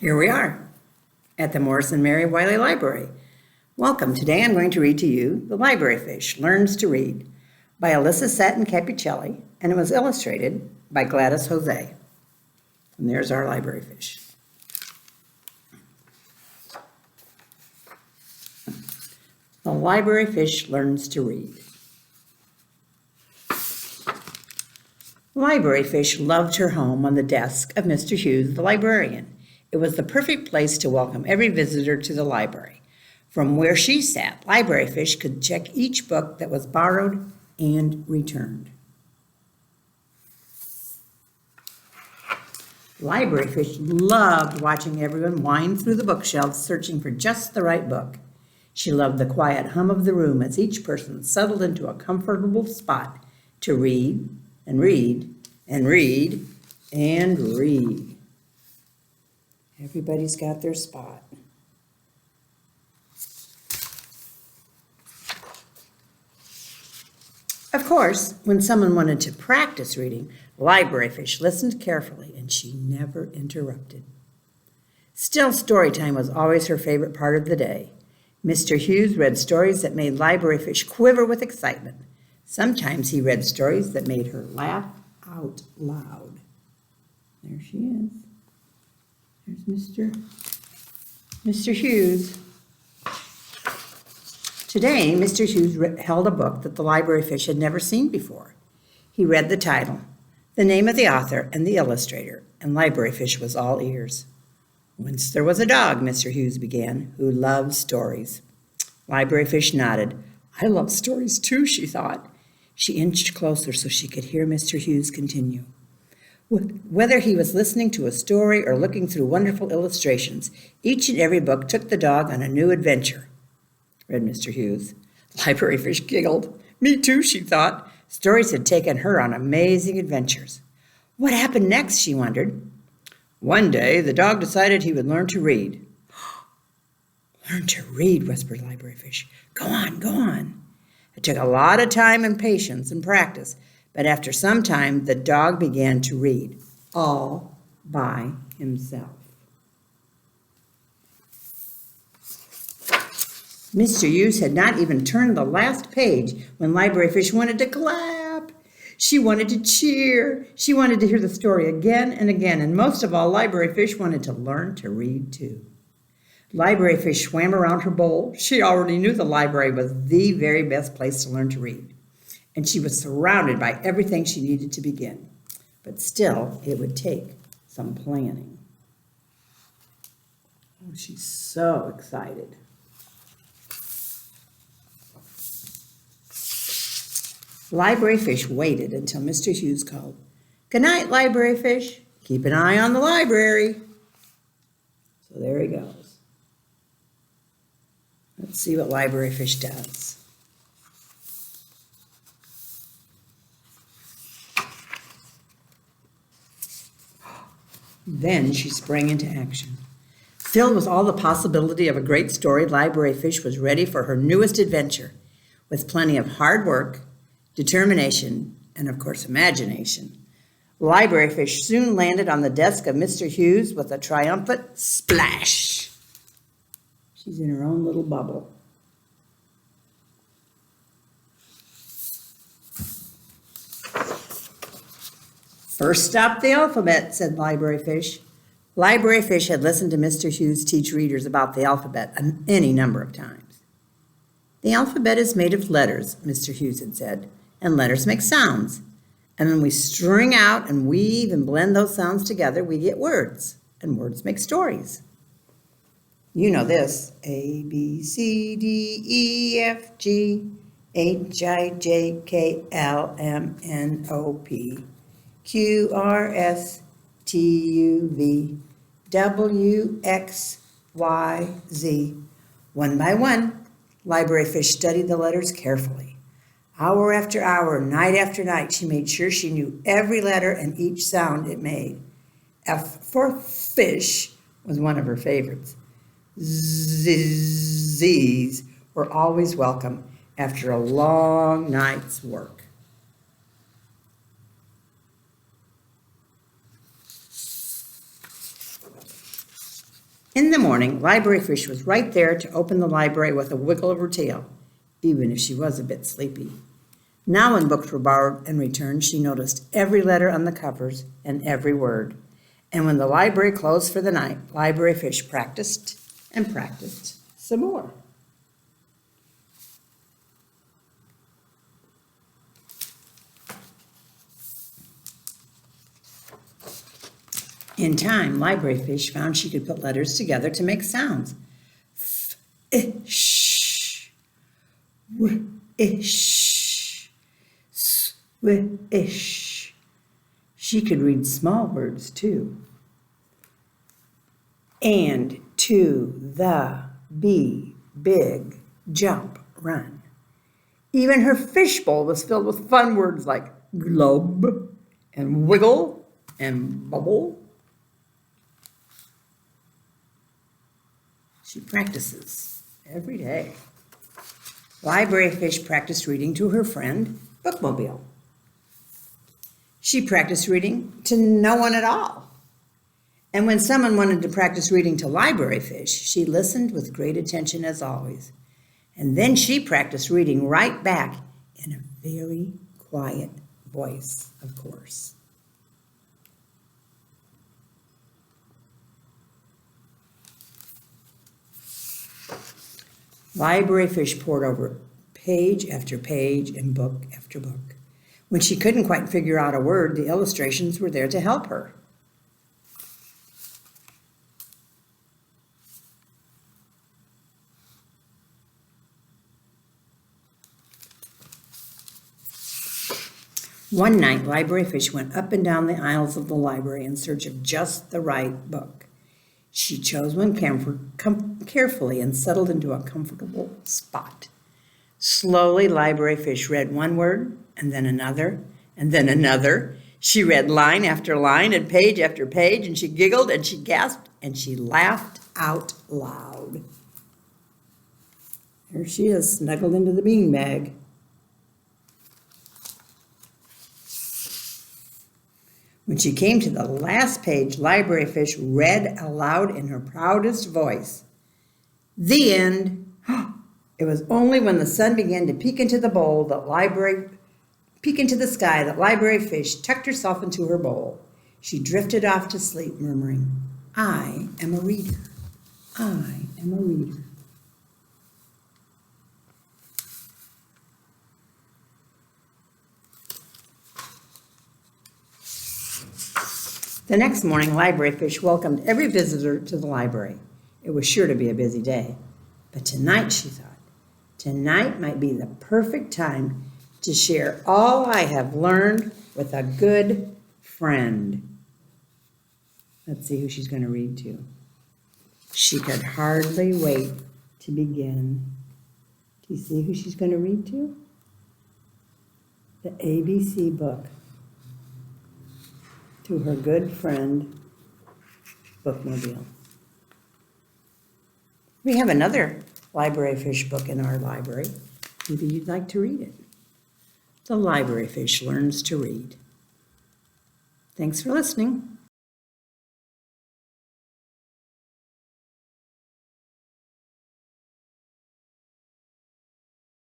Here we are at the Morrison Mary Wiley Library. Welcome. Today I'm going to read to you The Library Fish Learns to Read by Alyssa Satin Capuccelli, and it was illustrated by Gladys Jose. And there's our library fish. The Library Fish Learns to Read. The library fish loved her home on the desk of Mr. Hughes, the librarian. It was the perfect place to welcome every visitor to the library. From where she sat, library fish could check each book that was borrowed and returned. Library fish loved watching everyone wind through the bookshelves searching for just the right book. She loved the quiet hum of the room as each person settled into a comfortable spot to read and read and read and read. Everybody's got their spot. Of course, when someone wanted to practice reading, library fish listened carefully and she never interrupted. Still, story time was always her favorite part of the day. Mr. Hughes read stories that made library fish quiver with excitement. Sometimes he read stories that made her laugh out loud. There she is. There's Mr. Hughes. Today, Mr. Hughes held a book that the library fish had never seen before. He read the title, the name of the author, and the illustrator, and library fish was all ears. Once there was a dog, Mr. Hughes began, who loved stories. Library fish nodded. I love stories too, she thought. She inched closer so she could hear Mr. Hughes continue. Whether he was listening to a story or looking through wonderful illustrations, each and every book took the dog on a new adventure, read Mr. Hughes. Library fish giggled. Me too, she thought. Stories had taken her on amazing adventures. What happened next, she wondered. One day, the dog decided he would learn to read. Learn to read, whispered library fish. Go on, go on. It took a lot of time and patience and practice, but after some time, the dog began to read, all by himself. Mr. Hughes had not even turned the last page when library fish wanted to clap. She wanted to cheer. She wanted to hear the story again and again, and most of all, library fish wanted to learn to read too. Library fish swam around her bowl. She already knew the library was the very best place to learn to read, and she was surrounded by everything she needed to begin. But still, it would take some planning. Oh, she's so excited. Library fish waited until Mr. Hughes called, Good night, library fish. Keep an eye on the library. So there he goes. Let's see what library fish does. Then she sprang into action. Filled with all the possibility of a great story, library fish was ready for her newest adventure, with plenty of hard work, determination, and of course imagination. Library fish soon landed on the desk of Mr. Hughes with a triumphant splash. She's in her own little bubble. First stop the alphabet, said library fish. Library fish had listened to Mr. Hughes teach readers about the alphabet any number of times. The alphabet is made of letters, Mr. Hughes had said, and letters make sounds. And when we string out and weave and blend those sounds together, we get words, and words make stories. You know this, A, B, C, D, E, F, G, H, I, J, K, L, M, N, O, P, Q, R, S, T, U, V, W, X, Y, Z. One by one, library fish studied the letters carefully. Hour after hour, night after night, she made sure she knew every letter and each sound it made. F for fish was one of her favorites. Z's were always welcome after a long night's work. In the morning, Library Fish was right there to open the library with a wiggle of her tail, even if she was a bit sleepy. Now when books were borrowed and returned, she noticed every letter on the covers and every word. And when the library closed for the night, Library Fish practiced and practiced some more. In time, Library Fish found she could put letters together to make sounds. Fish, wish, swish. She could read small words too. And to the bee, big, jump, run. Even her fishbowl was filled with fun words like globe and wiggle and bubble. She practices every day. Library Fish practiced reading to her friend, Bookmobile. She practiced reading to no one at all. And when someone wanted to practice reading to Library Fish, she listened with great attention as always. And then she practiced reading right back in a very quiet voice, of course. Library Fish pored over page after page and book after book. When she couldn't quite figure out a word, the illustrations were there to help her. One night, Library Fish went up and down the aisles of the library in search of just the right book. She chose one carefully and settled into a comfortable spot. Slowly, Library Fish read one word, and then another, and then another. She read line after line and page after page, and she giggled, and she gasped, and she laughed out loud. There she is, snuggled into the beanbag. When she came to the last page, Library Fish read aloud in her proudest voice. The end. It was only when the sun began to peek into the sky that Library Fish tucked herself into her bowl. She drifted off to sleep, murmuring, I am a reader. I am a reader. The next morning, Library Fish welcomed every visitor to the library. It was sure to be a busy day. But tonight, she thought, tonight might be the perfect time to share all I have learned with a good friend. Let's see who she's going to read to. She could hardly wait to begin. Do you see who she's going to read to? The ABC book. To her good friend, Bookmobile. We have another Library Fish book in our library. Maybe you'd like to read it. The Library Fish Learns to Read. Thanks for listening.